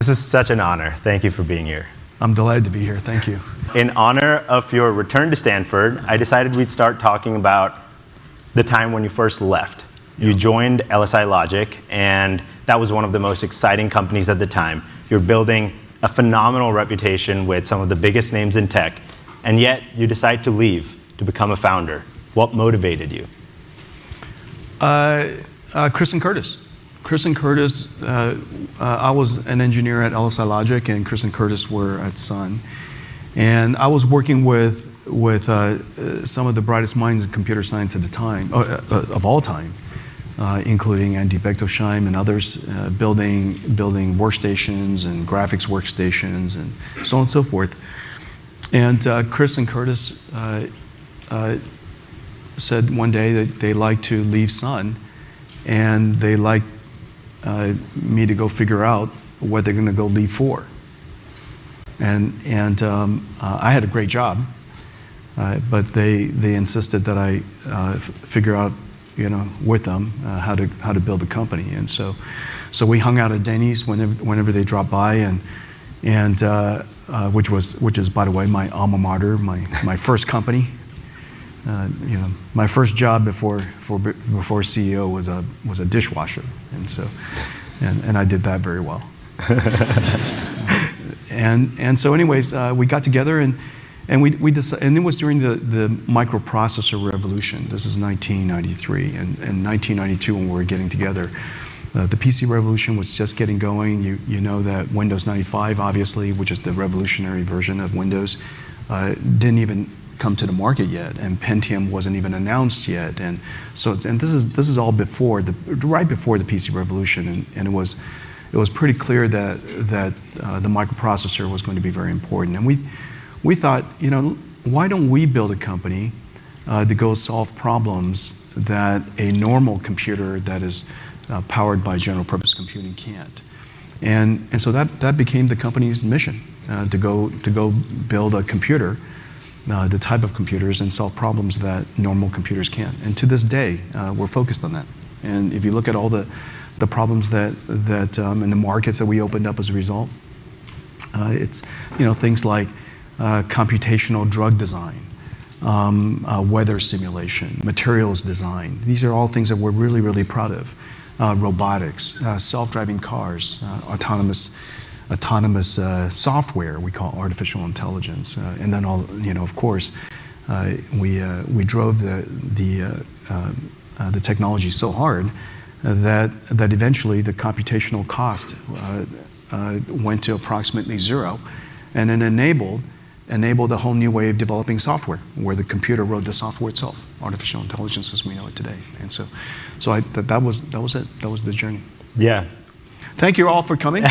This is such an honor. Thank you for being here. I'm delighted to be here. Thank you. In honor of your return to Stanford, I decided we'd start talking about the time when you first left. You joined LSI Logic, and that was one of the most exciting companies at the time. You're building a phenomenal reputation with some of the biggest names in tech, and yet you decide to leave to become a founder. What motivated you? Chris and Curtis. Chris and Curtis, I was an engineer at LSI Logic, and Chris and Curtis were at Sun. And I was working with some of the brightest minds in computer science at the time, of all time, including Andy Bechtolsheim and others, building workstations and graphics workstations and so on and so forth. And Chris and Curtis said one day that they'd like to leave Sun, and they'd like me to go figure out what they're going to go leave for. And I had a great job, but they insisted that I figure out, with them how to build a company. And so we hung out at Denny's whenever they dropped by, and which is, by the way, my alma mater, my first company. My first job before CEO was a dishwasher, and I did that very well. And so, anyways, we got together and we decided, and it was during the microprocessor revolution. This is 1993, and in 1992 when we were getting together, the PC revolution was just getting going. You know that Windows 95, obviously, which is the revolutionary version of Windows, didn't even come to the market yet, and Pentium wasn't even announced yet, and this is all right before the PC revolution, and it was pretty clear that the microprocessor was going to be very important, and we thought, why don't we build a company to go solve problems that a normal computer that is powered by general purpose computing can't, and so that became the company's mission, to go build a computer. The type of computers and solve problems that normal computers can't. And to this day, we're focused on that. And if you look at all the problems that in the markets that we opened up as a result, it's things like computational drug design, weather simulation, materials design. These are all things that we're really, really proud of. Robotics, self-driving cars, autonomous software we call artificial intelligence, and then of course, we drove the technology so hard that eventually the computational cost went to approximately zero, and it enabled a whole new way of developing software, where the computer wrote the software itself, artificial intelligence as we know it today. And so that was it. That was the journey. Yeah. Thank you all for coming.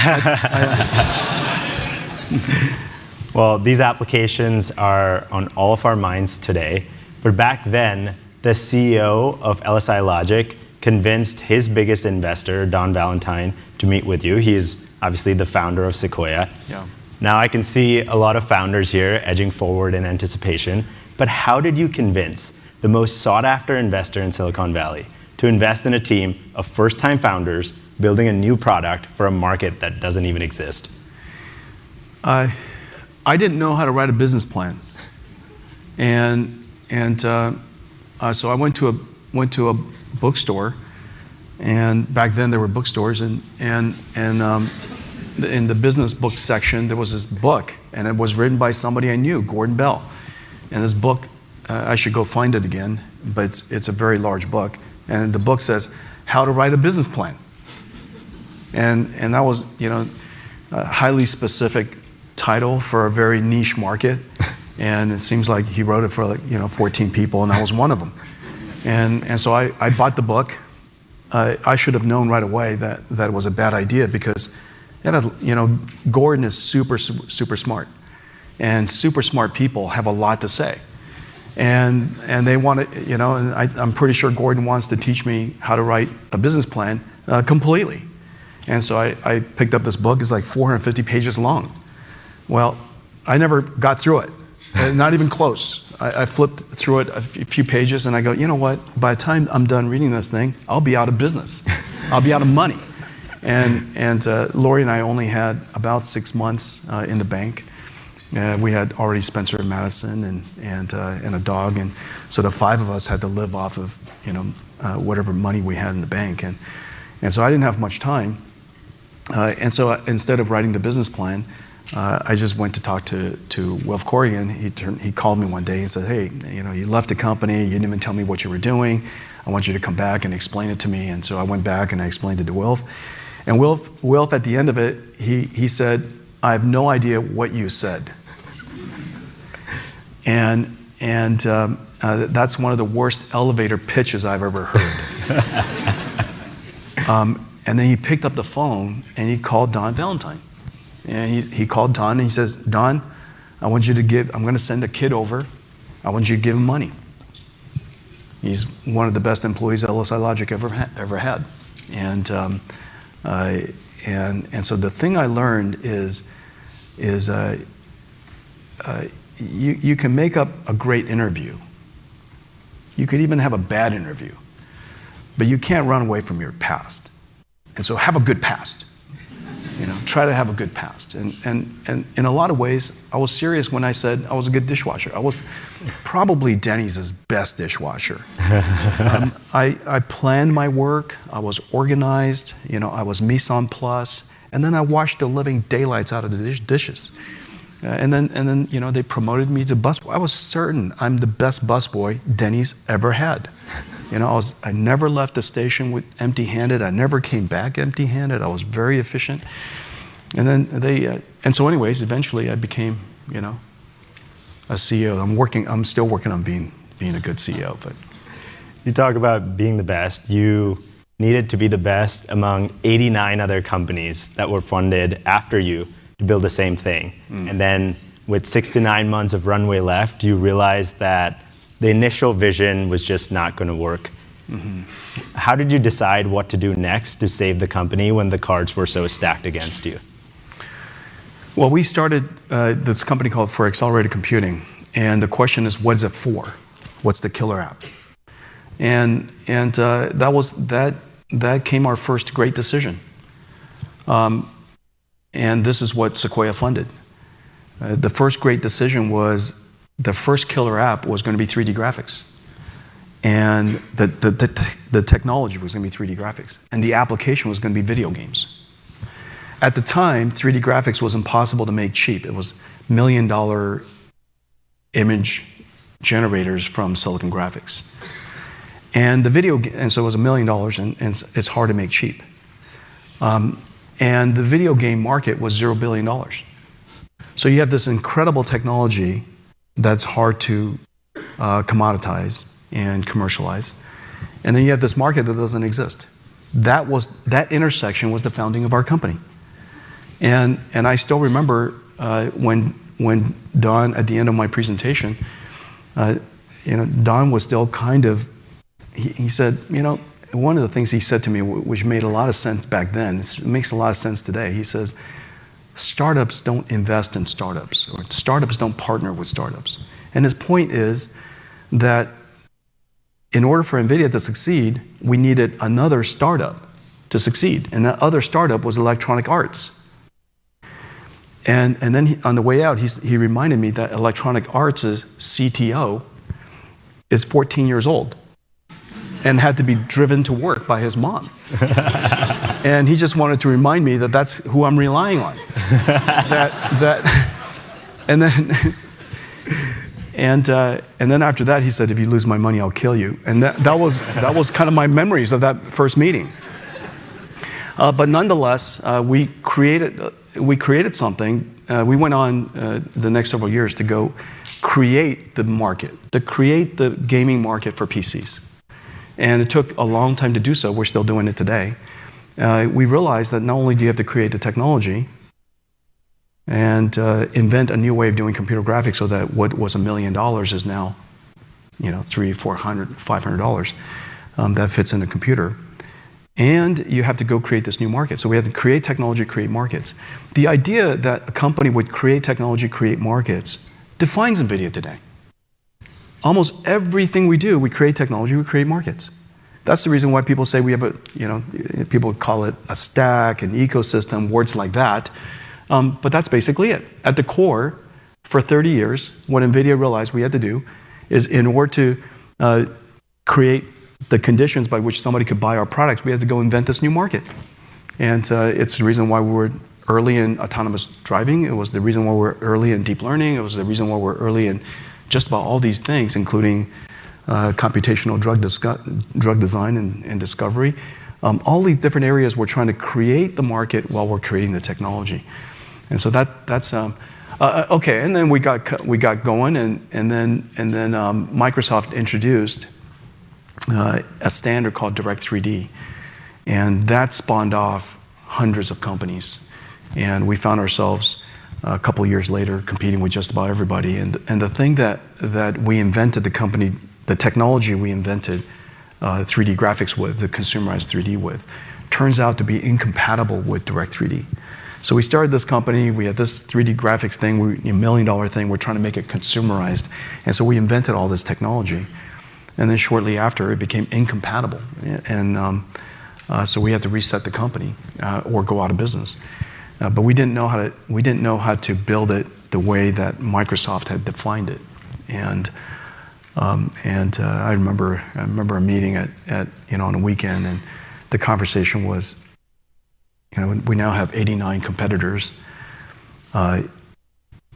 Well, these applications are on all of our minds today. But back then, the CEO of LSI Logic convinced his biggest investor, Don Valentine, to meet with you. He is obviously the founder of Sequoia. Yeah. Now, I can see a lot of founders here edging forward in anticipation. But how did you convince the most sought-after investor in Silicon Valley to invest in a team of first-time founders building a new product for a market that doesn't even exist? I didn't know how to write a business plan, and so I went to a bookstore, and back then there were bookstores, and in the business book section there was this book, and it was written by somebody I knew, Gordon Bell, and this book, I should go find it again, but it's a very large book, and the book says How to Write a Business Plan. And that was, a highly specific title for a very niche market, and it seems like he wrote it for 14 people, and I was one of them. And so I bought the book. I should have known right away that it was a bad idea, because Gordon is super smart, and super smart people have a lot to say, and they want to, and I'm pretty sure Gordon wants to teach me how to write a business plan completely. And so I picked up this book. It's like 450 pages long. Well, I never got through it, not even close. I flipped through it a few pages, and I go, you know what? By the time I'm done reading this thing, I'll be out of business. I'll be out of money. And Lori and I only had about 6 months in the bank. We had already Spencer and Madison and a dog, and so the 5 of us had to live off of whatever money we had in the bank, and so I didn't have much time, and so instead of writing the business plan, I just went to talk to Wilf Corrigan. He called me one day and said, "Hey, you left the company. You didn't even tell me what you were doing. I want you to come back and explain it to me." And so I went back and I explained it to Wilf, and Wilf at the end of it, he said, "I have no idea what you said." And that's one of the worst elevator pitches I've ever heard. And then he picked up the phone and he called Don Valentine. And he called Don and he says, "Don, I'm going to send a kid over. I want you to give him money. He's one of the best employees LSI Logic ever had." And so the thing I learned is you can make up a great interview. You could even have a bad interview, but you can't run away from your past. And so have a good past. Try to have a good past. And in a lot of ways, I was serious when I said I was a good dishwasher. I was probably Denny's best dishwasher. I planned my work. I was organized. I was mise en place. And then I washed the living daylights out of the dishes. And then they promoted me to busboy. I was certain I'm the best busboy Denny's ever had. I never left the station empty-handed. I never came back empty-handed. I was very efficient. And then so anyways, eventually I became, a CEO. I'm still working on being a good CEO. But you talk about being the best. You needed to be the best among 89 other companies that were funded after you to build the same thing. And then with 6 to 9 months of runway left, you realized that the initial vision was just not going to work. How did you decide what to do next to save the company when the cards were so stacked against you? Well, we started this company called For Accelerated Computing, and the question is, what is it for? What's the killer app? And that came our first great decision. And this is what Sequoia funded. The first great decision was the first killer app was going to be 3D graphics. And the technology was going to be 3D graphics. And the application was going to be video games. At the time, 3D graphics was impossible to make cheap. It was $1 million image generators from Silicon Graphics. And so it was $1 million, and it's hard to make cheap. And the video game market was $0 billion. So you have this incredible technology that's hard to commoditize and commercialize. And then you have this market that doesn't exist. That intersection was the founding of our company. And I still remember when Don, at the end of my presentation, Don was still kind of, he said, one of the things he said to me, which made a lot of sense back then, it makes a lot of sense today. He says, startups don't invest in startups, or startups don't partner with startups. And his point is that in order for Nvidia to succeed, we needed another startup to succeed. And that other startup was Electronic Arts. And then on the way out, he reminded me that Electronic Arts' CTO is 14 years old and had to be driven to work by his mom. And he just wanted to remind me that that's who I'm relying on. And then after that, he said, "If you lose my money, I'll kill you." And that was kind of my memories of that first meeting. But nonetheless, we created something. We went on the next several years to go create the market, to create the gaming market for PCs. And it took a long time to do so. We're still doing it today. We realized that not only do you have to create the technology and invent a new way of doing computer graphics so that what was $1 million is now, $300, $400, $500 that fits in a computer. And you have to go create this new market. So we have to create technology, create markets. The idea that a company would create technology, create markets defines Nvidia today. Almost everything we do, we create technology, we create markets. That's the reason why people say we have a, people call it a stack, an ecosystem, words like that. But that's basically it. At the core, for 30 years, what Nvidia realized we had to do is, in order to create the conditions by which somebody could buy our products, we had to go invent this new market. And it's the reason why we were early in autonomous driving. It was the reason why we're early in deep learning. It was the reason why we're early in just about all these things, including computational drug design and discovery. All these different areas, we're trying to create the market while we're creating the technology. And so that's okay. And then we got going, and then Microsoft introduced a standard called Direct 3D, and that spawned off hundreds of companies. And we found ourselves a couple of years later competing with just about everybody. And the thing that we invented, the technology we invented 3D graphics with, the consumerized 3D with, turns out to be incompatible with Direct 3D. So we started this company, we had this 3D graphics thing, $1 million thing, we're trying to make it consumerized. And so we invented all this technology. And then shortly after, it became incompatible. And so we had to reset the company or go out of business. But we didn't know how to build it the way that Microsoft had defined it. And I remember a meeting on a weekend, and the conversation was, we now have 89 competitors. I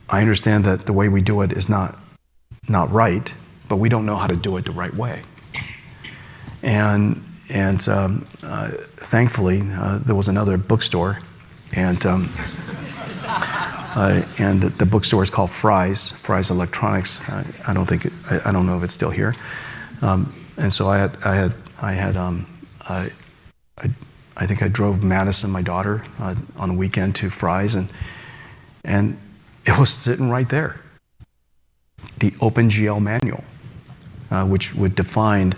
understand that the way we do it is not right, but we don't know how to do it the right way. And thankfully, there was another bookstore, and the bookstore is called Fry's Electronics. I don't know if it's still here. And so I think I drove Madison, my daughter, on the weekend to Fry's, and it was sitting right there. The OpenGL manual, which would define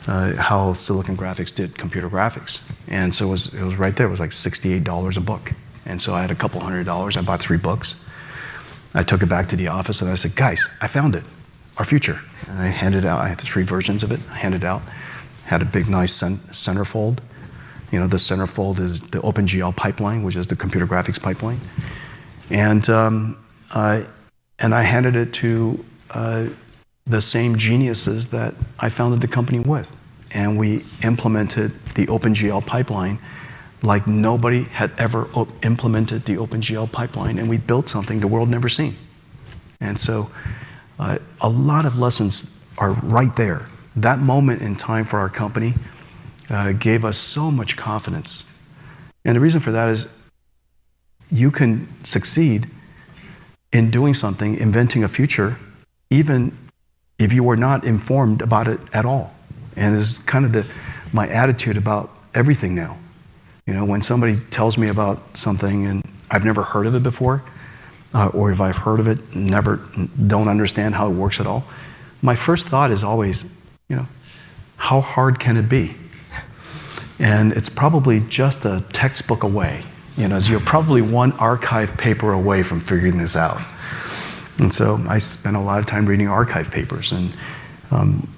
how Silicon Graphics did computer graphics. And so it was right there. It was like $68 a book. And so I had a couple $100. I bought 3 books. I took it back to the office and I said, guys, I found it, our future. And I handed it out. I had 3 versions of it. I handed it out. Had a big, nice centerfold. The centerfold is the OpenGL pipeline, which is the computer graphics pipeline. And I handed it to the same geniuses that I founded the company with. And we implemented the OpenGL pipeline like nobody had ever implemented the OpenGL pipeline, and we built something the world never seen. And so a lot of lessons are right there. That moment in time for our company gave us so much confidence. And the reason for that is you can succeed in doing something, inventing a future, even if you were not informed about it at all. And it's kind of my attitude about everything now. When somebody tells me about something and I've never heard of it before, or if I've heard of it, don't understand how it works at all, my first thought is always, how hard can it be? And it's probably just a textbook away. You're probably one archive paper away from figuring this out. And so I spent a lot of time reading archive papers, and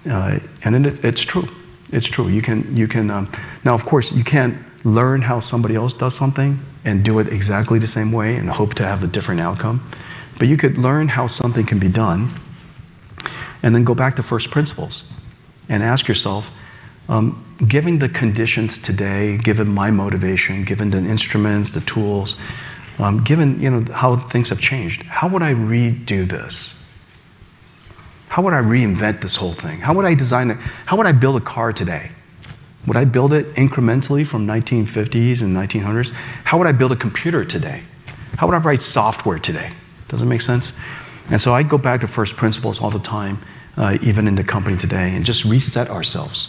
it's true. It's true. You can now, of course, you can't learn how somebody else does something and do it exactly the same way and hope to have a different outcome. But you could learn how something can be done and then go back to first principles and ask yourself, given the conditions today, given my motivation, given the instruments, the tools, given how things have changed, how would I redo this? How would I reinvent this whole thing? How would I design it? How would I build a car today? Would I build it incrementally from 1950s and 1900s? How would I build a computer today? How would I write software today? Does it make sense? And so I go back to first principles all the time, even in the company today, and just reset ourselves.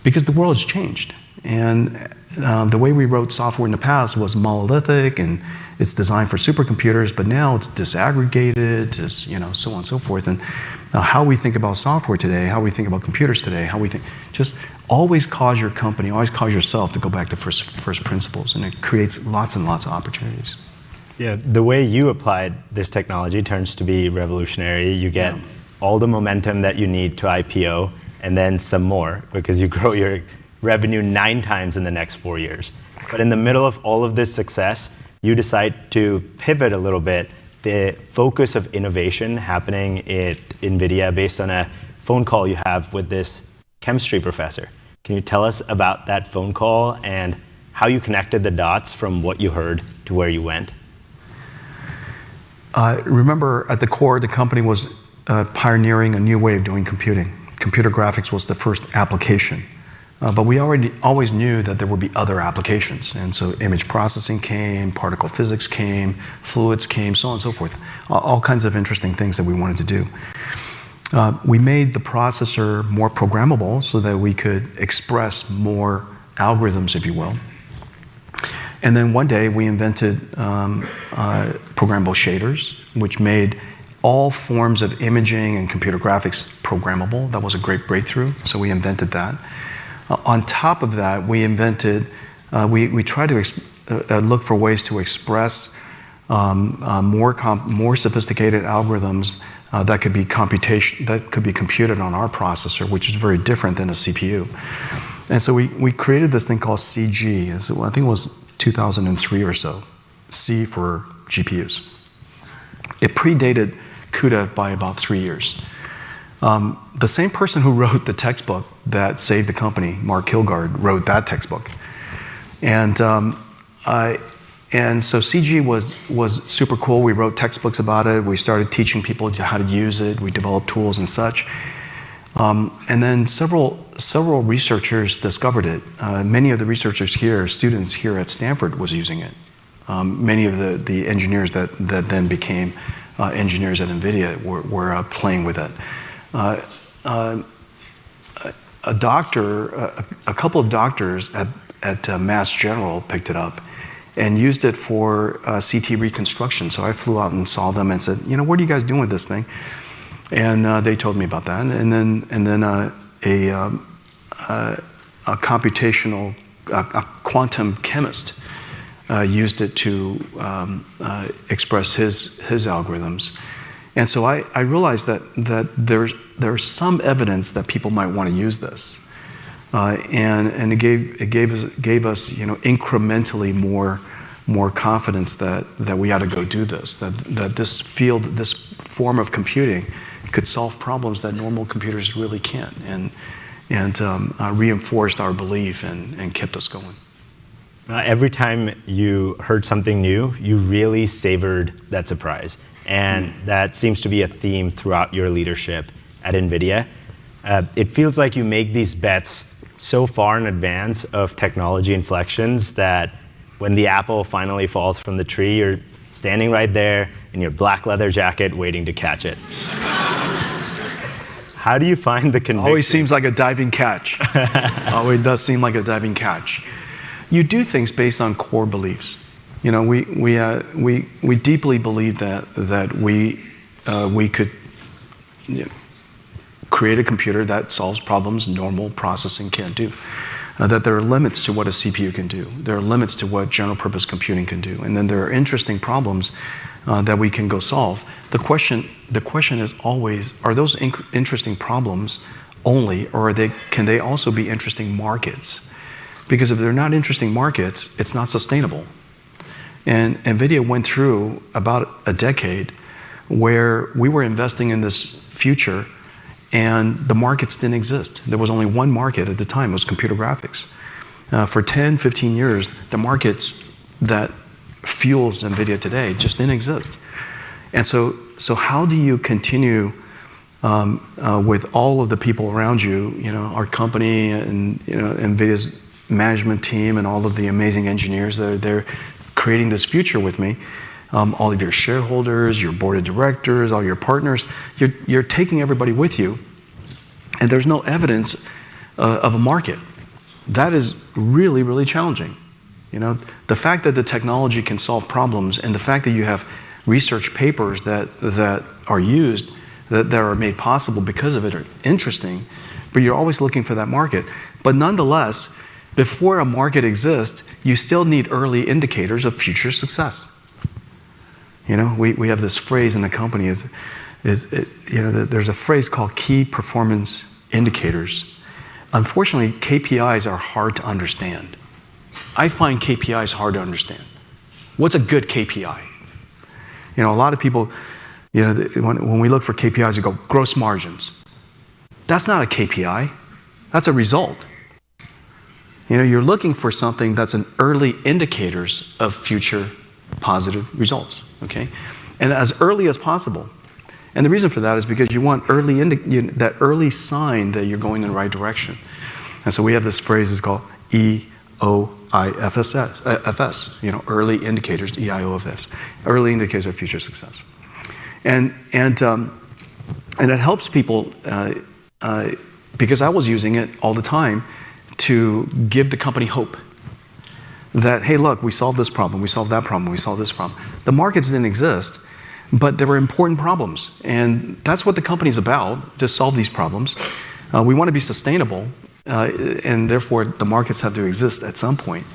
Because the world has changed. And the way we wrote software in the past was monolithic, and it's designed for supercomputers, but now it's disaggregated, so on and so forth. And how we think about software today, how we think about computers today, just always cause your company, always cause yourself to go back to first principles, and it creates lots and lots of opportunities. Yeah, the way you applied this technology turns to be revolutionary. You get all the momentum that you need to IPO, and then some more because you grow your revenue 9 times in the next 4 years. But in the middle of all of this success, you decide to pivot a little bit the focus of innovation happening at Nvidia based on a phone call you have with this chemistry professor. Can you tell us about that phone call and how you connected the dots from what you heard to where you went? Remember, at the core, the company was pioneering a new way of doing computing. Computer graphics was the first application. But we always knew that there would be other applications. And so image processing came, particle physics came, fluids came, so on and so forth. All kinds of interesting things that we wanted to do. We made the processor more programmable so that we could express more algorithms, if you will. And then one day we invented programmable shaders, which made all forms of imaging and computer graphics programmable. That was a great breakthrough, so we invented that. On top of that, we invented, we tried to look for ways to express more sophisticated algorithms that could be computed on our processor, which is very different than a CPU. And so we created this thing called CG. So I think it was 2003 or so. C for GPUs. It predated CUDA by about 3 years. The same person who wrote the textbook that saved the company, Mark Kilgard, wrote that textbook. And so CG was super cool. We wrote textbooks about it. We started teaching people how to use it. We developed tools and such. And then several researchers discovered it. Many of the researchers here, students here at Stanford, was using it. Many of the engineers that then became engineers at Nvidia were playing with it. A couple of doctors at Mass General picked it up and used it for CT reconstruction. So I flew out and saw them and said, you know, what are you guys doing with this thing? And they told me about that. And then a computational, a quantum chemist used it to express his algorithms. And so I realized that there's some evidence that people might want to use this, and it gave us incrementally more confidence that we ought to go do this, that this field, this form of computing, could solve problems that normal computers really can't, and reinforced our belief and kept us going. Every time you heard something new, you really savored that surprise. And that seems to be a theme throughout your leadership at Nvidia. It feels like you make these bets so far in advance of technology inflections that when the apple finally falls from the tree, you're standing right there in your black leather jacket waiting to catch it. How do you find the conviction? Always seems like a diving catch. Always does seem like a diving catch. You do things based on core beliefs. You know, we deeply believe that we could create a computer that solves problems normal processing can't do. That there are limits to what a CPU can do. There are limits to what general purpose computing can do. And then there are interesting problems that we can go solve. The question is always, are those interesting problems only, or can they also be interesting markets? Because if they're not interesting markets, it's not sustainable. And Nvidia went through about a decade where we were investing in this future and the markets didn't exist. There was only one market at the time, it was computer graphics. For 10, 15 years, the markets that fuels Nvidia today just didn't exist. And so how do you continue with all of the people around you, our company and Nvidia's management team and all of the amazing engineers that are there creating this future with me, all of your shareholders, your board of directors, all your partners, you're taking everybody with you, and there's no evidence of a market. That is really, really challenging. The fact that the technology can solve problems and the fact that you have research papers that are used, that are made possible because of it are interesting, but you're always looking for that market. But nonetheless, before a market exists, you still need early indicators of future success. We have this phrase in the company there's a phrase called key performance indicators, unfortunately, KPIs are hard to understand. I find KPIs hard to understand. What's a good KPI? A lot of people, when we look for KPIs, you go, gross margins. That's not a KPI. That's a result. You're looking for something that's an early indicators of future positive results, okay? And as early as possible. And the reason for that is because you want that early sign that you're going in the right direction. And so we have this phrase, it's called EOIFS, early indicators, EIOFS, early indicators of future success. And it helps people because I was using it all the time to give the company hope that, hey, look, we solved this problem, we solved that problem, we solved this problem. The markets didn't exist, but there were important problems. And that's what the company's about, to solve these problems. We want to be sustainable, and therefore the markets have to exist at some point.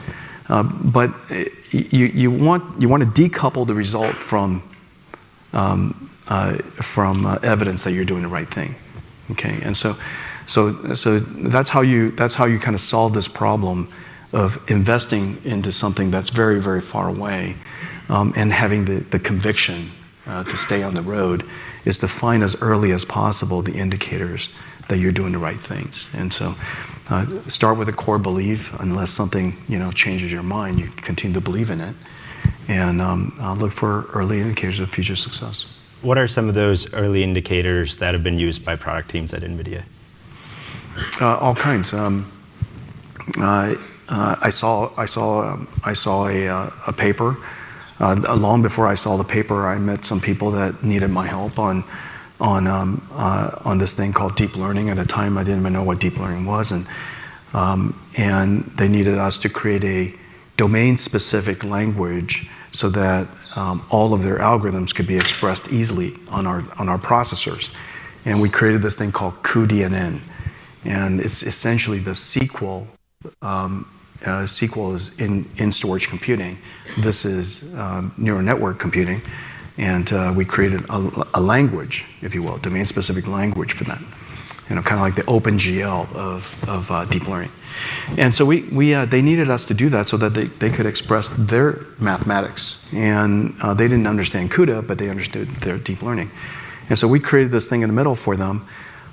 But you want to decouple the result from evidence that you're doing the right thing. Okay, and so that's how you kind of solve this problem of investing into something that's very, very far away, and having the conviction to stay on the road is to find as early as possible the indicators that you're doing the right things. And so start with a core belief. Unless something changes your mind, you continue to believe in it, and look for early indicators of future success. What are some of those early indicators that have been used by product teams at Nvidia? All kinds. I saw a paper. Long before I saw the paper, I met some people that needed my help on this thing called deep learning. At the time, I didn't even know what deep learning was, and they needed us to create a domain-specific language so that all of their algorithms could be expressed easily on our processors. And we created this thing called cuDNN, and it's essentially the SQL. SQL is in storage computing. This is neural network computing, and we created a language, if you will, domain-specific language for that. Kind of like the OpenGL of deep learning. And so they needed us to do that so that they could express their mathematics. And they didn't understand CUDA, but they understood their deep learning. And so we created this thing in the middle for them.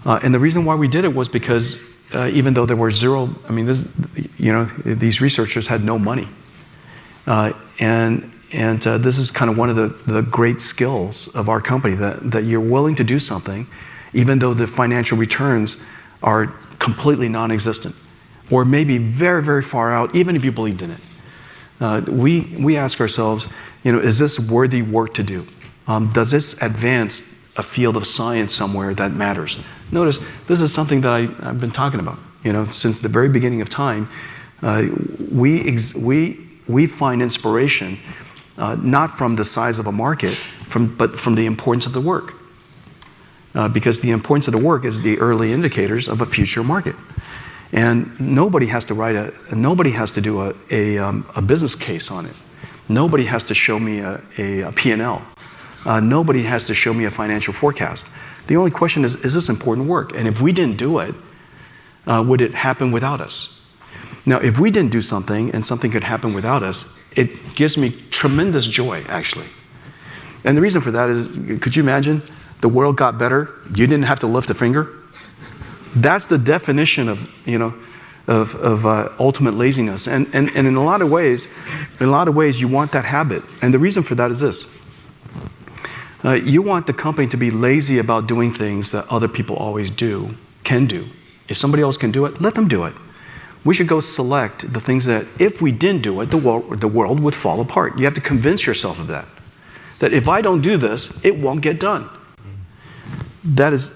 And the reason why we did it was because even though there were zero, these researchers had no money. And this is kind of one of the great skills of our company, that you're willing to do something even though the financial returns are completely non-existent, or maybe very, very far out, even if you believed in it. We ask ourselves, is this worthy work to do? Does this advance a field of science somewhere that matters? Notice, this is something that I've been talking about. Since the very beginning of time, we find inspiration not from the size of a market, but from the importance of the work. Because the importance of the work is the early indicators of a future market. And nobody has to nobody has to do a business case on it. Nobody has to show me a P&L. Nobody has to show me a financial forecast. The only question is this important work? And if we didn't do it, would it happen without us? Now, if we didn't do something and something could happen without us, it gives me tremendous joy, actually. And the reason for that is, could you imagine the world got better, you didn't have to lift a finger? That's the definition of ultimate laziness. And in a lot of ways, you want that habit. And the reason for that is this. You want the company to be lazy about doing things that other people always can do. If somebody else can do it, let them do it. We should go select the things that if we didn't do it, the world would fall apart. You have to convince yourself of that. That if I don't do this, it won't get done. That is,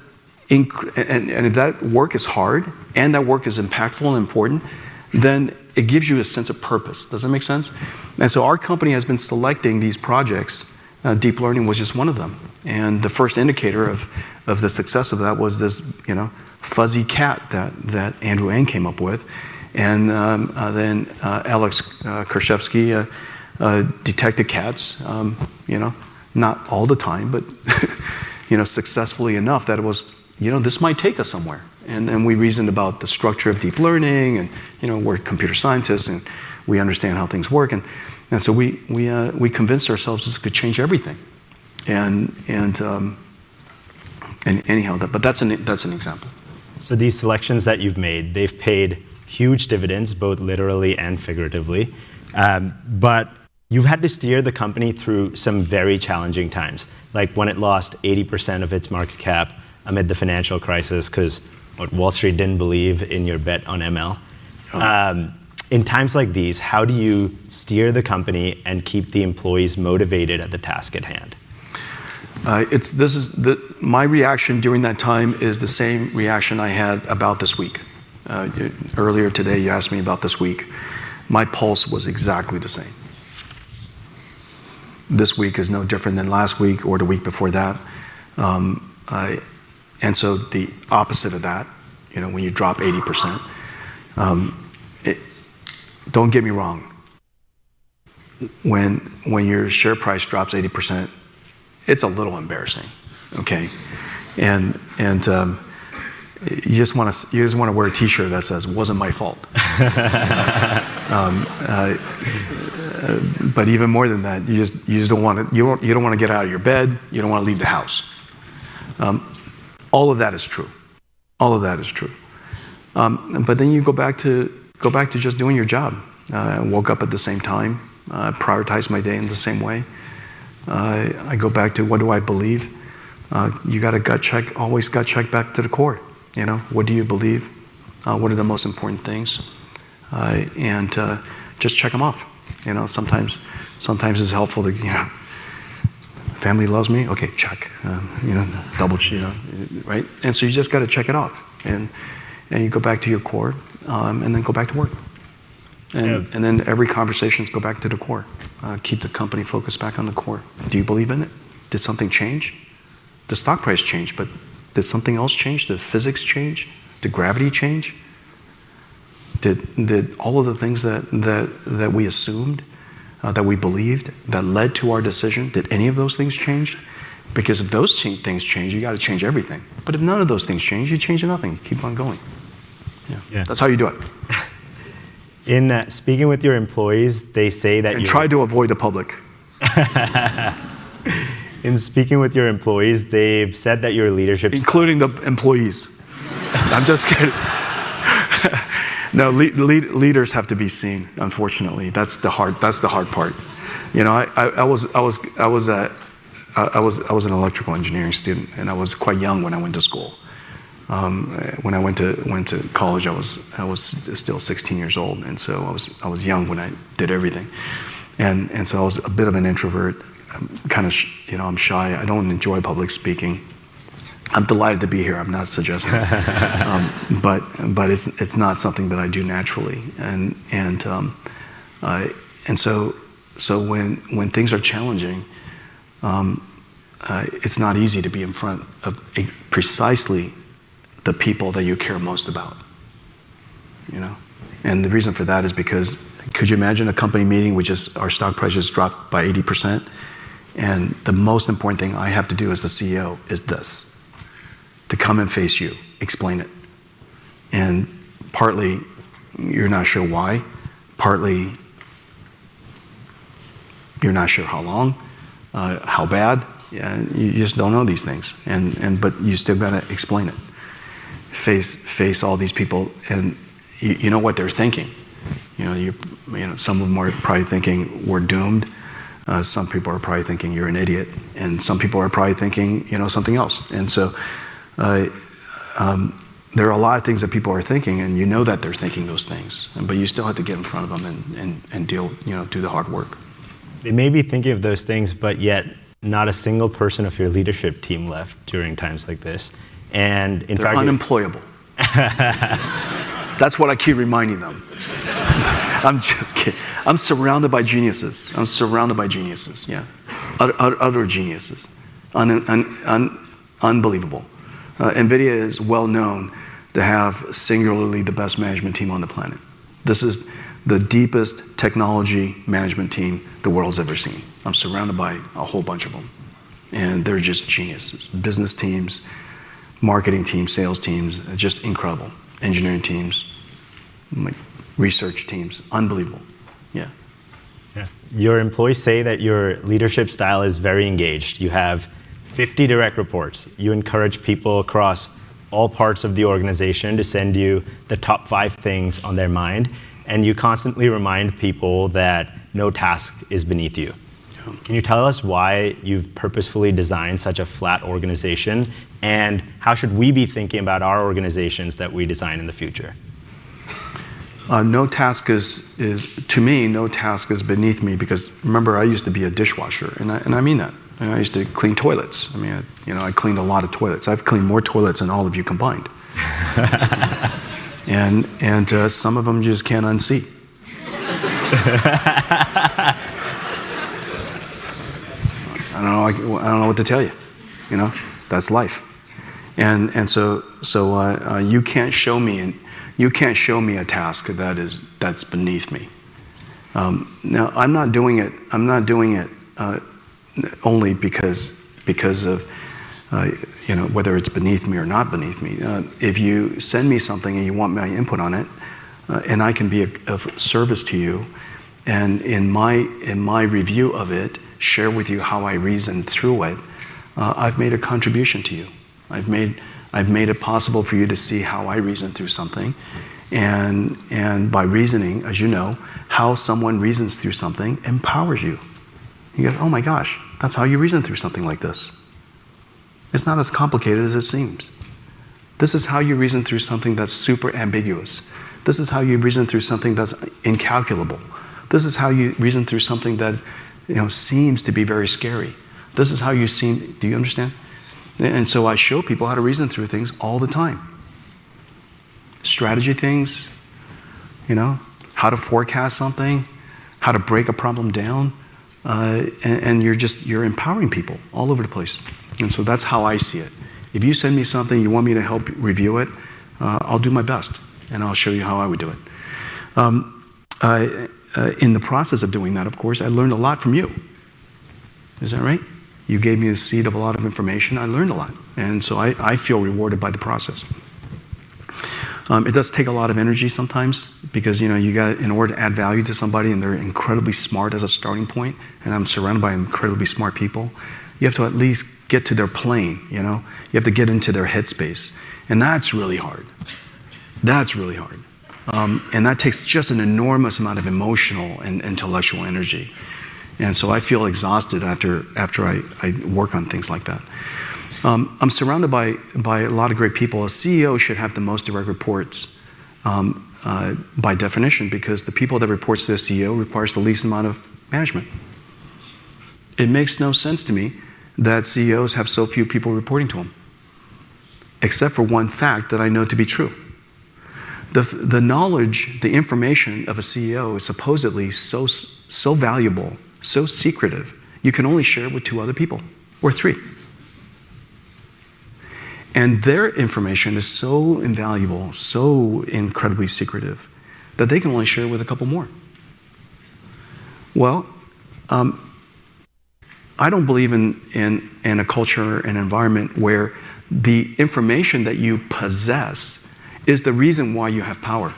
and if that work is hard, and that work is impactful and important, then it gives you a sense of purpose. Does that make sense? And so our company has been selecting these projects. Deep learning was just one of them. And the first indicator of the success of that was this, fuzzy cat that Andrew Ng came up with. And then Alex Kershevsky detected cats, not all the time, but successfully enough that it was, this might take us somewhere. And then we reasoned about the structure of deep learning, and we're computer scientists, and we understand how things work. And so we convinced ourselves this could change everything. And anyhow, but that's an example. So these selections that you've made, they've paid huge dividends, both literally and figuratively. But you've had to steer the company through some very challenging times, like when it lost 80% of its market cap amid the financial crisis because Wall Street didn't believe in your bet on ML. In times like these, how do you steer the company and keep the employees motivated at the task at hand? My reaction during that time is the same reaction I had about this week. Earlier today, you asked me about this week. My pulse was exactly the same. This week is no different than last week or the week before that. And so the opposite of that, when you drop 80%, don't get me wrong. When your share price drops 80%, it's a little embarrassing, okay? And you just want to wear a T-shirt that says "wasn't my fault." But even more than that, you just don't want to. You don't want to get out of your bed. You don't want to leave the house. All of that is true. All of that is true. But then you go back to just doing your job. I woke up at the same time. Prioritize my day in the same way. I go back to what do I believe. You got to gut check. Always gut check back to the core. What do you believe? What are the most important things? And just check them off. Sometimes it's helpful to family loves me. Okay, check. Double check. Right? And so you just got to check it off, and you go back to your core, and then go back to work. And then every conversations go back to the core. Keep the company focused back on the core. Do you believe in it? Did something change? The stock price changed, but did something else change? Did physics change? Did gravity change? Did all of the things that we assumed, that we believed, that led to our decision, did any of those things change? Because if those things change, you got to change everything. But if none of those things change, you change nothing. Keep on going. Yeah. That's how you do it. In speaking with your employees, they say that you try to avoid the public. In speaking with your employees, they've said that your leadership, including the employees. I'm just kidding. No, leaders have to be seen. Unfortunately, that's the hard part. I was an electrical engineering student, and I was quite young when I went to school. When I went to college, I was still 16 years old, and so I was young when I did everything, and so I was a bit of an introvert. I'm kind of I'm shy. I don't enjoy public speaking. I'm delighted to be here. I'm not suggesting, but it's not something that I do naturally, and so when things are challenging, it's not easy to be in front of precisely the people that you care most about, and the reason for that is because could you imagine a company meeting which is our stock price just dropped by 80%, and the most important thing I have to do as the CEO is this. To come and face you, explain it. And partly, you're not sure why. Partly, you're not sure how long, how bad. You just don't know these things. But you still gotta explain it. Face all these people, and you know what they're thinking. Some of them are probably thinking we're doomed. Some people are probably thinking you're an idiot, and some people are probably thinking something else. And so. There are a lot of things that people are thinking, and you know that they're thinking those things, but you still have to get in front of them and deal, do the hard work. They may be thinking of those things, but yet not a single person of your leadership team left during times like this. And in fact, unemployable. That's what I keep reminding them. I'm just kidding. I'm surrounded by geniuses. Yeah, other geniuses, unbelievable. Nvidia is well known to have singularly the best management team on the planet. This is the deepest technology management team the world's ever seen. I'm surrounded by a whole bunch of them. And they're just geniuses. Business teams, marketing teams, sales teams, just incredible. Engineering teams, research teams, unbelievable. Yeah. Yeah. Your employees say that your leadership style is very engaged. You have 50 direct reports. You encourage people across all parts of the organization to send you the top 5 things on their mind. And you constantly remind people that no task is beneath you. Yeah. Can you tell us why you've purposefully designed such a flat organization? And how should we be thinking about our organizations that we design in the future? No task to me, no task is beneath me, because remember, I used to be a dishwasher, and I mean that. I used to clean toilets. I mean, I cleaned a lot of toilets. I've cleaned more toilets than all of you combined. and some of them just can't unsee. I don't know what to tell you. That's life. And so you can't show me a task that's beneath me. Now I'm not doing it only because of whether it's beneath me or not beneath me. If you send me something and you want my input on it, and I can be of service to you, and in my review of it, share with you how I reasoned through it, I've made a contribution to you. I've made it possible for you to see how I reason through something, and by reasoning, as you know, how someone reasons through something empowers you. You go, oh my gosh, that's how you reason through something like this. It's not as complicated as it seems. This is how you reason through something that's super ambiguous. This is how you reason through something that's incalculable. This is how you reason through something that seems to be very scary. This is how you seem, do you understand? And so I show people how to reason through things all the time. Strategy things, how to forecast something, how to break a problem down. And you're empowering people all over the place. And so that's how I see it. If you send me something, you want me to help review it, I'll do my best, and I'll show you how I would do it. In the process of doing that, of course, I learned a lot from you. Is that right? You gave me a seed of a lot of information. I learned a lot. And so I feel rewarded by the process. It does take a lot of energy sometimes, because you got, in order to add value to somebody, and they're incredibly smart as a starting point, and I'm surrounded by incredibly smart people, you have to at least get to their plane. You have to get into their headspace, and that's really hard. That's really hard, and that takes just an enormous amount of emotional and intellectual energy, and so I feel exhausted after I work on things like that. I'm surrounded by a lot of great people. A CEO should have the most direct reports by definition, because the people that reports to the CEO requires the least amount of management. It makes no sense to me that CEOs have so few people reporting to them, except for one fact that I know to be true. The knowledge, the information of a CEO is supposedly so valuable, so secretive, you can only share it with 2 other people, or 3. And their information is so invaluable, so incredibly secretive, that they can only share it with a couple more. Well, I don't believe in a culture, an environment where the information that you possess is the reason why you have power.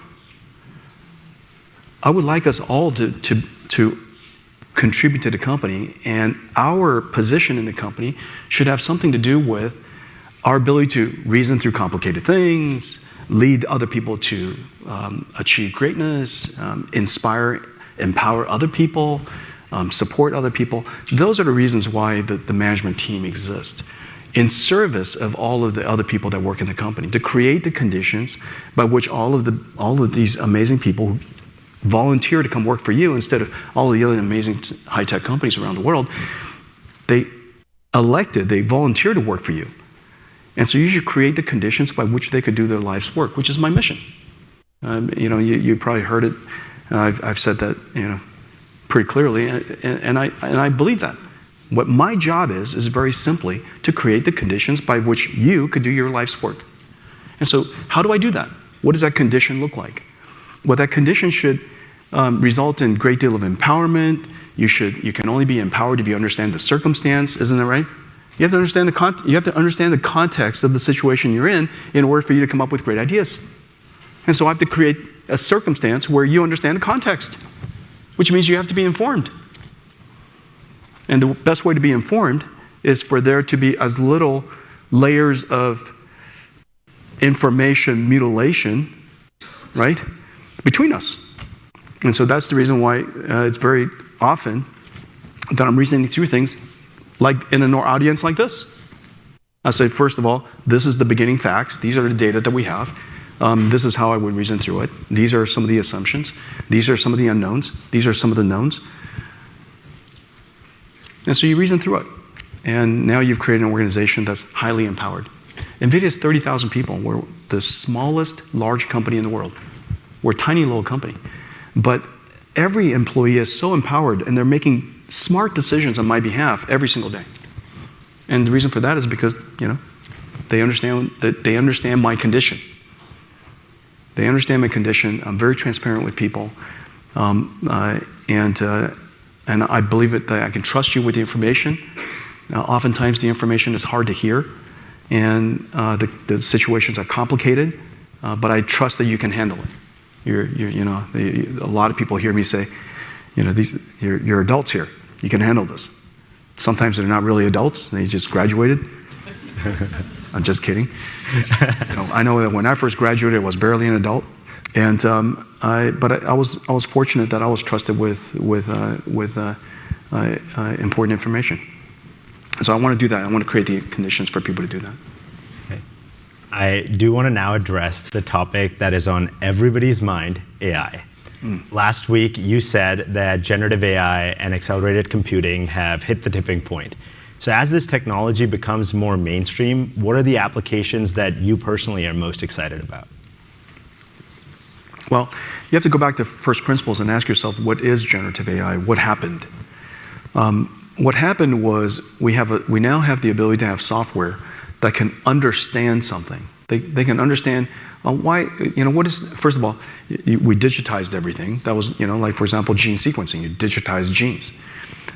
I would like us all to contribute to the company, and our position in the company should have something to do with our ability to reason through complicated things, lead other people to achieve greatness, inspire, empower other people, support other people. Those are the reasons why the management team exists, in service of all of the other people that work in the company, to create the conditions by which all of these amazing people volunteer to come work for you instead of all of the other amazing high-tech companies around the world. They volunteer to work for you. And so you should create the conditions by which they could do their life's work, which is my mission. You probably heard it. I've said that pretty clearly, and I believe that. What my job is very simply to create the conditions by which you could do your life's work. And so how do I do that? What does that condition look like? Well, that condition should result in a great deal of empowerment. You can only be empowered if you understand the circumstance, isn't that right? You have to understand the context of the situation you're in order for you to come up with great ideas. And so I have to create a circumstance where you understand the context, which means you have to be informed. And the best way to be informed is for there to be as little layers of information mutilation, right, between us. And so that's the reason why it's very often that I'm reasoning through things like in an audience like this. I say, first of all, this is the beginning facts. These are the data that we have. This is how I would reason through it. These are some of the assumptions. These are some of the unknowns. These are some of the knowns. And so you reason through it. And now you've created an organization that's highly empowered. Nvidia is 30,000 people. We're the smallest large company in the world. We're a tiny little company. But every employee is so empowered, and they're making smart decisions on my behalf every single day. And the reason for that is because, they understand my condition. They understand my condition. I'm very transparent with people. And I believe that I can trust you with the information. Oftentimes the information is hard to hear, and the situations are complicated, but I trust that you can handle it. A lot of people hear me say, you're adults here. You can handle this. Sometimes they're not really adults. They just graduated. I'm just kidding. I know that when I first graduated, I was barely an adult, and but I was fortunate that I was trusted with important information. So I want to do that. I want to create the conditions for people to do that. Okay. I do want to now address the topic that is on everybody's mind, AI. Last week, you said that generative AI and accelerated computing have hit the tipping point. So as this technology becomes more mainstream, what are the applications that you personally are most excited about? Well, you have to go back to first principles and ask yourself, what is generative AI? What happened? What happened was we now have the ability to have software that can understand something. They can understand why, what is, first of all, we digitized everything. That was, like, for example, gene sequencing. You digitize genes.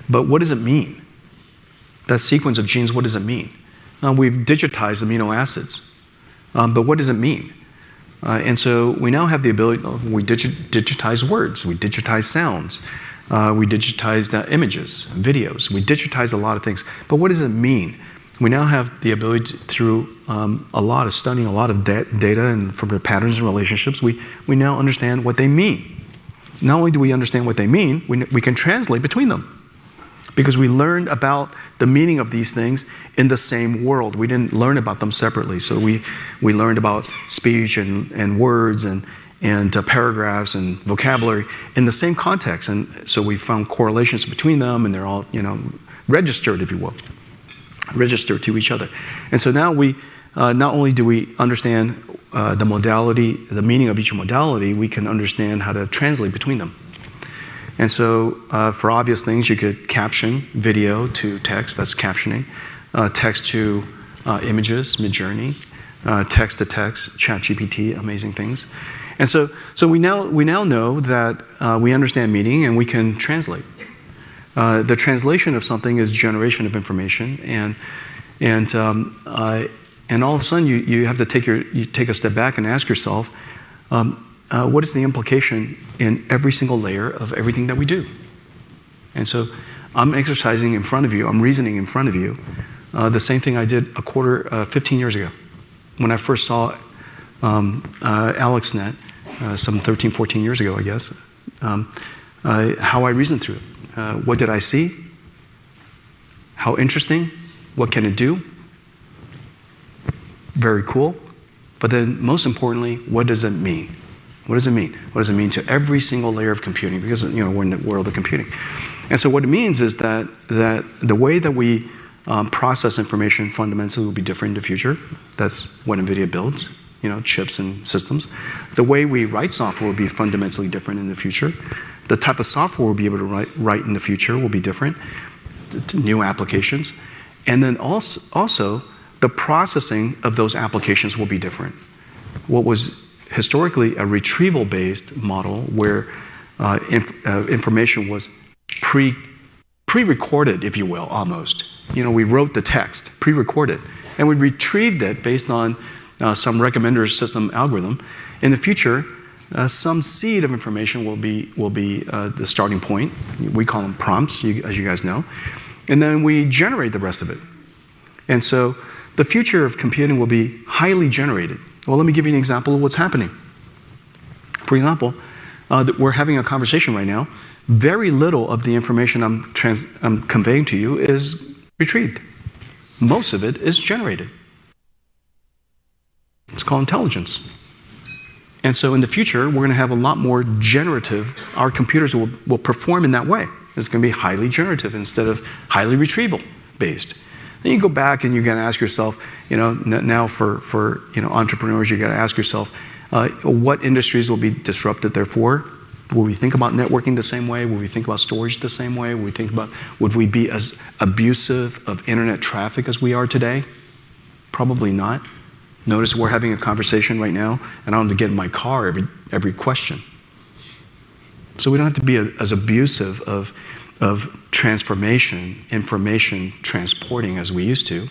But what does it mean? That sequence of genes, what does it mean? We've digitized amino acids. But what does it mean? And so we now have the ability, we digitize words, we digitize sounds, we digitize images, videos, we digitize a lot of things. But what does it mean? We now have the ability through a lot of studying, a lot of data and from the patterns and relationships, we now understand what they mean. Not only do we understand what they mean, we can translate between them. Because we learned about the meaning of these things in the same world. We didn't learn about them separately. So we learned about speech and words and paragraphs and vocabulary in the same context. And so we found correlations between them, and they're all, registered, if you will, registered to each other. And so now we, not only do we understand the modality, the meaning of each modality, we can understand how to translate between them. And so for obvious things, you could caption video to text, that's captioning, text to images, Midjourney, text to text, ChatGPT, amazing things. And so we now know that we understand meaning and we can translate. The translation of something is generation of information, and all of a sudden you have to take a step back and ask yourself, what is the implication in every single layer of everything that we do? And so I'm exercising in front of you, I'm reasoning in front of you, the same thing I did 15 years ago. When I first saw AlexNet, some 13, 14 years ago, I guess, how I reasoned through it. What did I see? How interesting? What can it do? Very cool. But then most importantly, what does it mean? What does it mean? What does it mean to every single layer of computing? Because we're in the world of computing. And so what it means is that the way that we process information fundamentally will be different in the future. That's what Nvidia builds, chips and systems. The way we write software will be fundamentally different in the future. The type of software we'll be able to write in the future will be different, new applications. And then also the processing of those applications will be different. What was historically a retrieval-based model where information was pre-recorded, if you will, almost. we wrote the text, pre-recorded, and we retrieved it based on some recommender system algorithm. In the future, some seed of information will be the starting point. We call them prompts, as you guys know. And then we generate the rest of it. And so the future of computing will be highly generated. Well, let me give you an example of what's happening. For example, we're having a conversation right now. Very little of the information I'm conveying to you is retrieved. Most of it is generated. It's called intelligence. And so in the future, we're going to have a lot more generative. Our computers will perform in that way. It's going to be highly generative instead of highly retrieval based. Then you go back and you got to ask yourself, now for entrepreneurs, you got to ask yourself, what industries will be disrupted therefore? Will we think about networking the same way? Will we think about storage the same way? Would we be as abusive of internet traffic as we are today? Probably not. Notice we're having a conversation right now, and I don't have to get in my car every question. So we don't have to be as abusive of transformation, information transporting as we used to.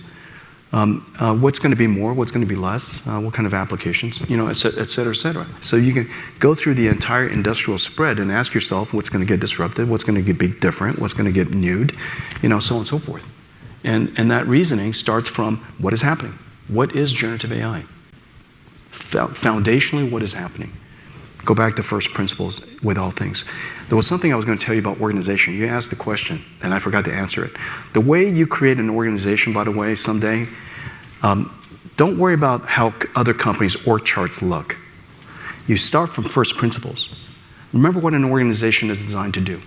What's going to be more? What's going to be less? What kind of applications? Et cetera, et cetera. So you can go through the entire industrial spread and ask yourself what's going to get disrupted, what's going to be different, what's going to get newed, so on and so forth. And that reasoning starts from what is happening. What is generative AI? Foundationally, what is happening? Go back to first principles with all things. There was something I was going to tell you about organization. You asked the question, and I forgot to answer it. The way you create an organization, by the way, someday, don't worry about how other companies' org charts look. You start from first principles. Remember what an organization is designed to do.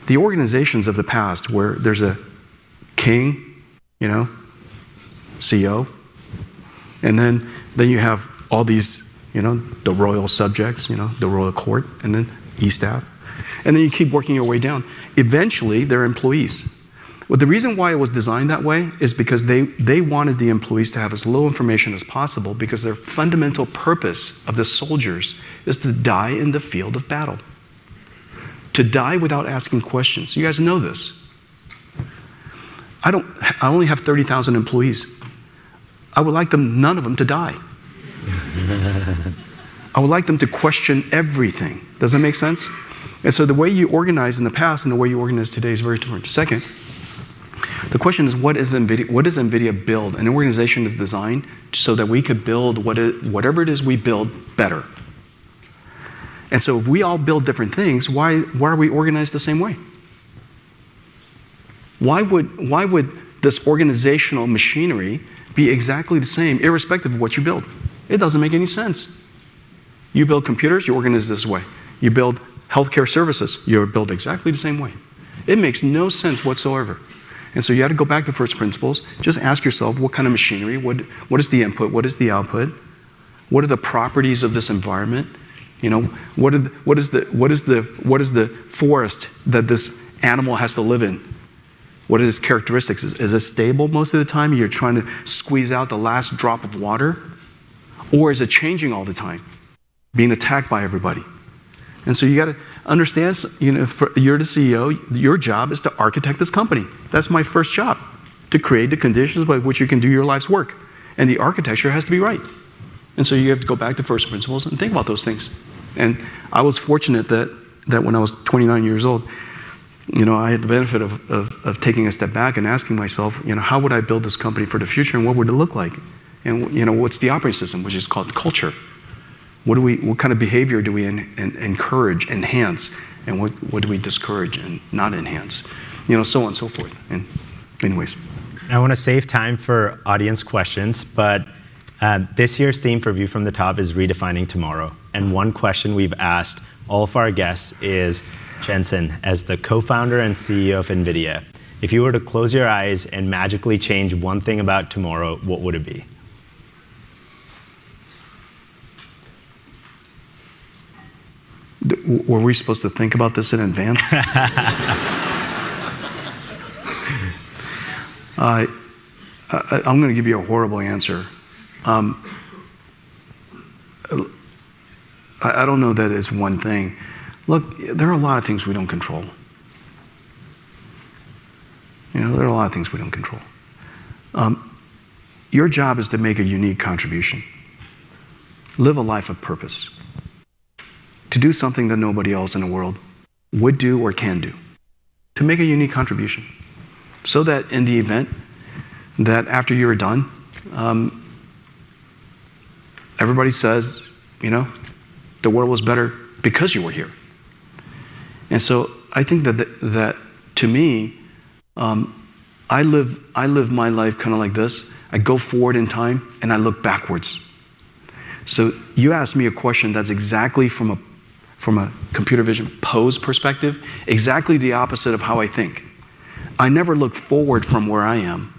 The organizations of the past where there's a king, CEO, and then you have all these, the royal subjects, the royal court, and then e-staff. And then you keep working your way down. Eventually, they're employees. Well, the reason why it was designed that way is because they wanted the employees to have as little information as possible because their fundamental purpose of the soldiers is to die in the field of battle. To die without asking questions. You guys know this. I only have 30,000 employees. I would like none of them to die. I would like them to question everything. Does that make sense? And so the way you organized in the past and the way you organize today is very different. Second, the question is, what does NVIDIA build? An organization is designed so that we could build whatever it is we build better. And so if we all build different things, why are we organized the same way? Why would this organizational machinery be exactly the same, irrespective of what you build? It doesn't make any sense. You build computers, you organize this way. You build healthcare services, you build exactly the same way. It makes no sense whatsoever. And so you have to go back to first principles. Just ask yourself, what kind of machinery? What is the input? What is the output? What are the properties of this environment? What is the forest that this animal has to live in? What are its characteristics? Is it stable most of the time? You're trying to squeeze out the last drop of water? Or is it changing all the time? Being attacked by everybody? And so you got to understand, you're the CEO, your job is to architect this company. That's my first job, to create the conditions by which you can do your life's work. And the architecture has to be right. And so you have to go back to first principles and think about those things. And I was fortunate that when I was 29 years old, I had the benefit of taking a step back and asking myself, how would I build this company for the future and what would it look like? And what's the operating system, which is called culture? What kind of behavior do we encourage, enhance, and what do we discourage and not enhance? So on and so forth. And anyways. I want to save time for audience questions, but this year's theme for View from the Top is redefining tomorrow. And one question we've asked all of our guests is, Jensen, as the co-founder and CEO of Nvidia, if you were to close your eyes and magically change one thing about tomorrow, what would it be? Were we supposed to think about this in advance? I'm going to give you a horrible answer. I don't know that it's one thing. Look, there are a lot of things we don't control. There are a lot of things we don't control. Your job is to make a unique contribution. Live a life of purpose. To do something that nobody else in the world would do or can do. To make a unique contribution. So that in the event that after you're done, everybody says, the world was better because you were here. And so I think that to me, I live my life kind of like this. I go forward in time and I look backwards. So you asked me a question that's exactly from a computer vision pose perspective, exactly the opposite of how I think. I never look forward from where I am.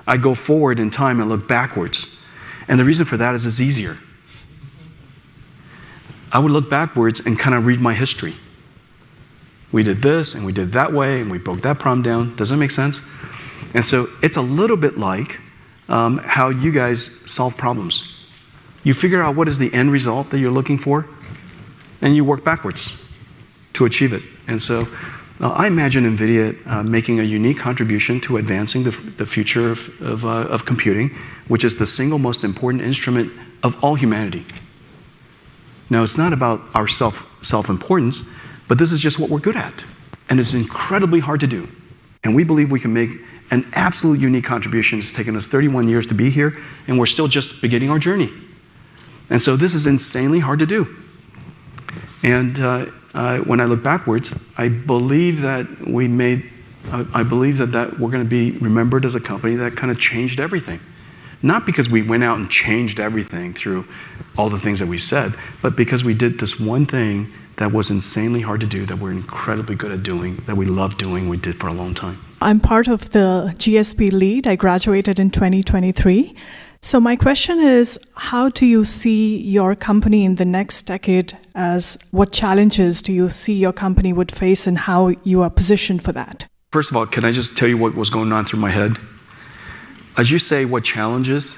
I go forward in time and look backwards. And the reason for that is it's easier. I would look backwards and kind of read my history. We did this and we did that way and we broke that problem down. Does that make sense? And so it's a little bit like how you guys solve problems. You figure out what is the end result that you're looking for, and you work backwards to achieve it. And so I imagine Nvidia making a unique contribution to advancing the future of computing, which is the single most important instrument of all humanity. Now, it's not about our self-importance, but this is just what we're good at. And it's incredibly hard to do. And we believe we can make an absolute unique contribution. It's taken us 31 years to be here, and we're still just beginning our journey. And so this is insanely hard to do. And when I look backwards, I believe that we're going to be remembered as a company that kind of changed everything. Not because we went out and changed everything through all the things that we said, but because we did this one thing that was insanely hard to do, that we're incredibly good at doing, that we love doing, we did for a long time. I'm part of the GSP lead. I graduated in 2023. So my question is, how do you see your company in the next decade? What challenges do you see your company would face, and how you are positioned for that? First of all, can I just tell you what was going on through my head? As you say, what challenges?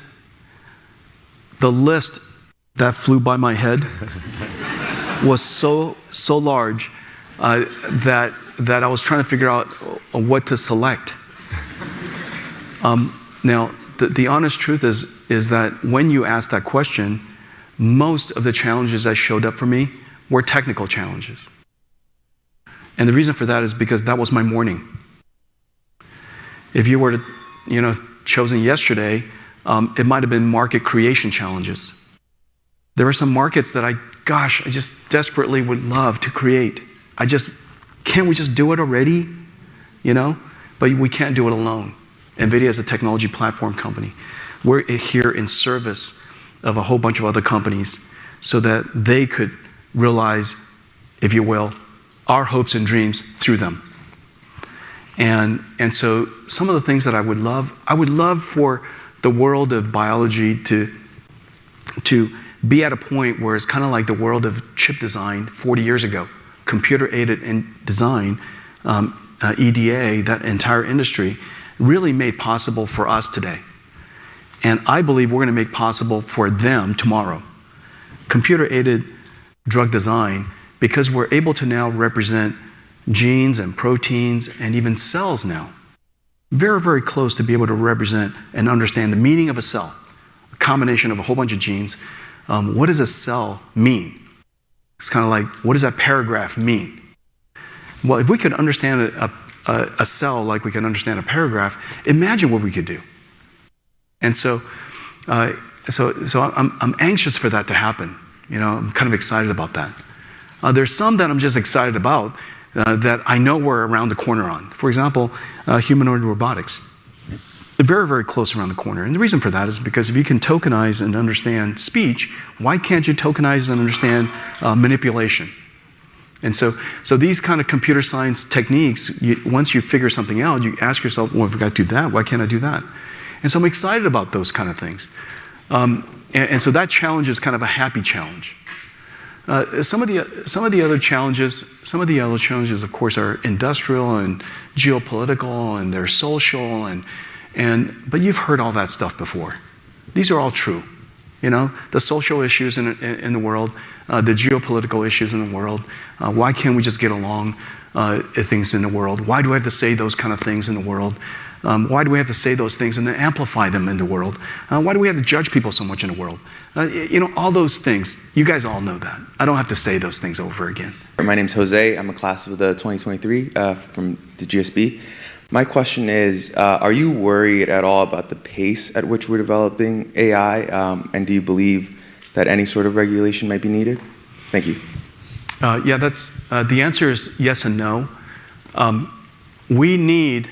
The list that flew by my head was so large that I was trying to figure out what to select. Now, the honest truth is that when you asked that question, most of the challenges that showed up for me were technical challenges. And the reason for that is because that was my morning. If you were to, chosen yesterday, it might have been market creation challenges. There are some markets that I just desperately would love to create. Can't we just do it already? But we can't do it alone. Nvidia is a technology platform company. We're here in service of a whole bunch of other companies so that they could realize, if you will, our hopes and dreams through them. And so some of the things that I would love for the world of biology to be at a point where it's kind of like the world of chip design 40 years ago. Computer-aided design, EDA, that entire industry, really made possible for us today. And I believe we're going to make possible for them tomorrow. Computer-aided drug design, because we're able to now represent genes and proteins and even cells now. Very, very close to be able to represent and understand the meaning of a cell. A combination of a whole bunch of genes. What does a cell mean? It's kind of like, what does that paragraph mean? Well, if we could understand a cell like we can understand a paragraph, imagine what we could do. And so I'm anxious for that to happen. I'm kind of excited about that. There's some that I'm just excited about that I know we're around the corner on. For example, humanoid robotics. They're very, very close around the corner. And the reason for that is because if you can tokenize and understand speech, why can't you tokenize and understand manipulation? And so these kind of computer science techniques, once you figure something out, you ask yourself, well, if I got to do that, why can't I do that? And so I'm excited about those kind of things. And so that challenge is kind of a happy challenge. Some of the other challenges, of course, are industrial and geopolitical, and they're social, but you've heard all that stuff before. These are all true. You know, the social issues in the world, the geopolitical issues in the world. Why can't we just get along things in the world? Why do we have to say those kind of things in the world? Why do we have to say those things and then amplify them in the world? Why do we have to judge people so much in the world? You know, all those things. You guys all know that. I don't have to say those things over again. My name's Jose. I'm a class of the 2023 from the GSB. My question is, are you worried at all about the pace at which we're developing AI? And do you believe that any sort of regulation might be needed? Thank you. Yeah, that's, the answer is yes and no. We need,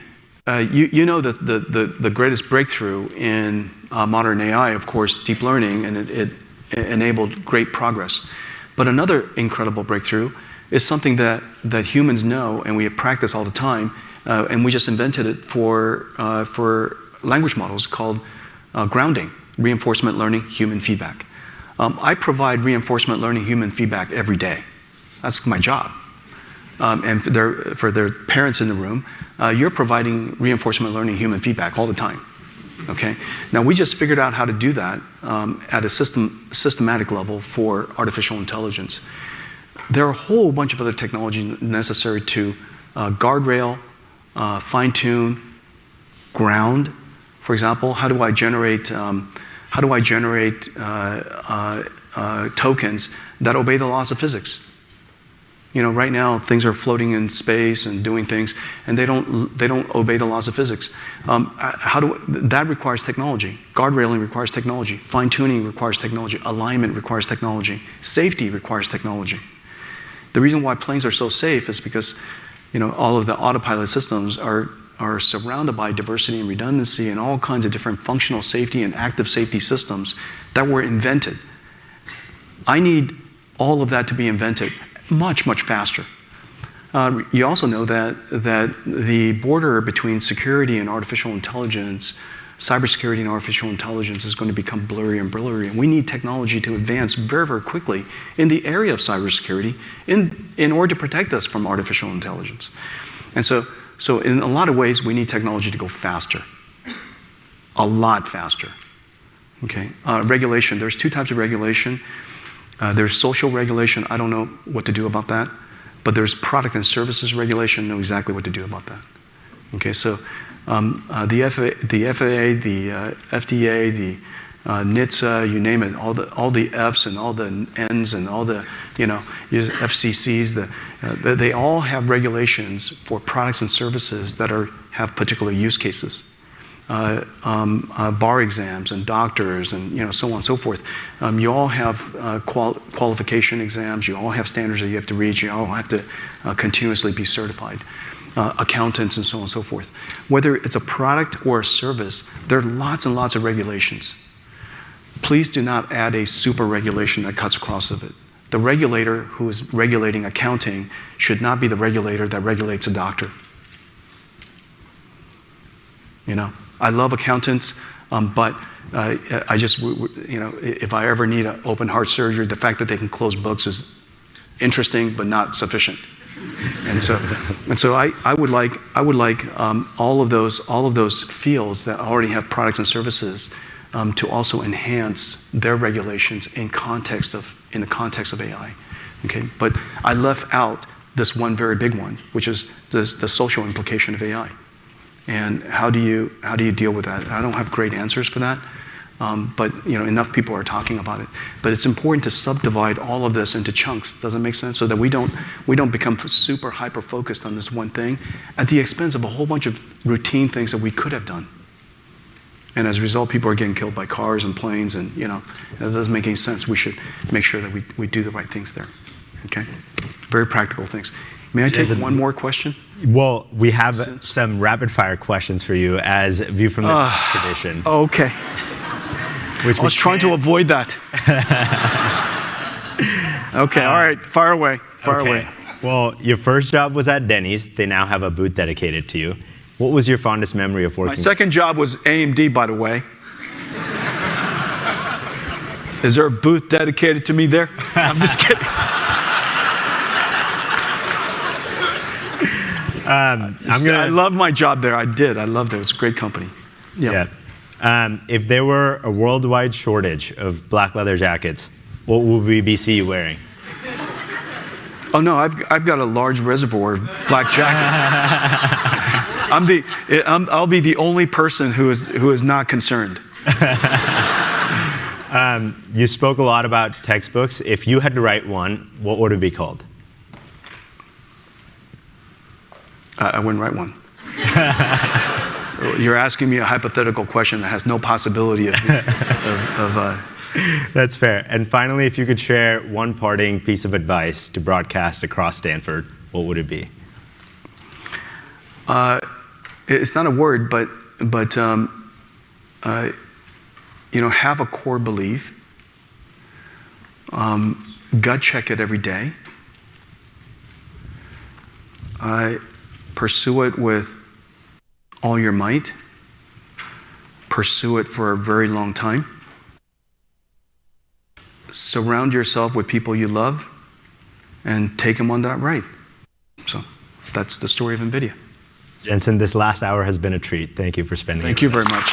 you know that the greatest breakthrough in modern AI, of course, deep learning, and it enabled great progress. But another incredible breakthrough is something that humans know and we practice all the time, and we just invented it for language models called grounding, reinforcement learning, human feedback. I provide reinforcement learning, human feedback every day. That's my job. And for their parents in the room, you're providing reinforcement learning, human feedback all the time. Okay? Now, we just figured out how to do that at a systematic level for artificial intelligence. There are a whole bunch of other technologies necessary to guardrail, fine-tune, ground. For example, how do I generate tokens that obey the laws of physics? You know, right now things are floating in space and doing things, and they don't obey the laws of physics. That requires technology. Guardrailing requires technology. Fine-tuning requires technology. Alignment requires technology. Safety requires technology. The reason why planes are so safe is because, you know, all of the autopilot systems are surrounded by diversity and redundancy and all kinds of different functional safety and active safety systems that were invented. I need all of that to be invented much, much faster. You also know that the border between security and artificial intelligence, cybersecurity and artificial intelligence is going to become blurrier and blurrier. And we need technology to advance very, very quickly in the area of cybersecurity in order to protect us from artificial intelligence. And so in a lot of ways, we need technology to go faster, a lot faster. Okay? Regulation, there's two types of regulation. There's social regulation. I don't know what to do about that. But there's product and services regulation. I know exactly what to do about that. Okay, so the FAA, the FDA, the NHTSA, you name it, all the Fs and all the Ns and all the, you know, FCCs, they all have regulations for products and services that have particular use cases. Bar exams and doctors and, you know, so on and so forth. You all have qualification exams. You all have standards that you have to reach. You all have to continuously be certified. Accountants and so on and so forth. Whether it's a product or a service, there are lots and lots of regulations. Please do not add a super regulation that cuts across of it. The regulator who is regulating accounting should not be the regulator that regulates a doctor. You know? I love accountants, but I just, you know, if I ever need an open heart surgery, the fact that they can close books is interesting, but not sufficient. And so I would like all of those fields that already have products and services to also enhance their regulations in the context of AI. Okay, but I left out this one very big one, which is the social implication of AI. And how do you deal with that? I don't have great answers for that, but you know, enough people are talking about it. But it's important to subdivide all of this into chunks. Does that make sense? So that we don't become super hyper focused on this one thing at the expense of a whole bunch of routine things that we could have done. And as a result, people are getting killed by cars and planes, and you know, that doesn't make any sense. We should make sure that we do the right things there. Okay, very practical things. May I take one more question? Well, we have some rapid-fire questions for you as a view from the tradition. Okay. I was trying to avoid that. Okay, all right, fire away, fire away. Well, your first job was at Denny's. They now have a booth dedicated to you. What was your fondest memory of working? My second job was AMD, by the way. Is there a booth dedicated to me there? I'm just kidding. I love my job there. I did. I loved it. It's a great company. Yeah. If there were a worldwide shortage of black leather jackets, what would we be see you wearing? Oh no, I've got a large reservoir of black jackets. I'll be the only person who is not concerned. You spoke a lot about textbooks. If you had to write one, what would it be called? I wouldn't write one. You're asking me a hypothetical question that has no possibility of That's fair. And finally, if you could share one parting piece of advice to broadcast across Stanford, what would it be? It's not a word, but have a core belief. Gut check it every day. Pursue it with all your might. Pursue it for a very long time. Surround yourself with people you love and take them on that ride. So that's the story of Nvidia. Jensen, this last hour has been a treat. Thank you for spending it with us. Thank you very much.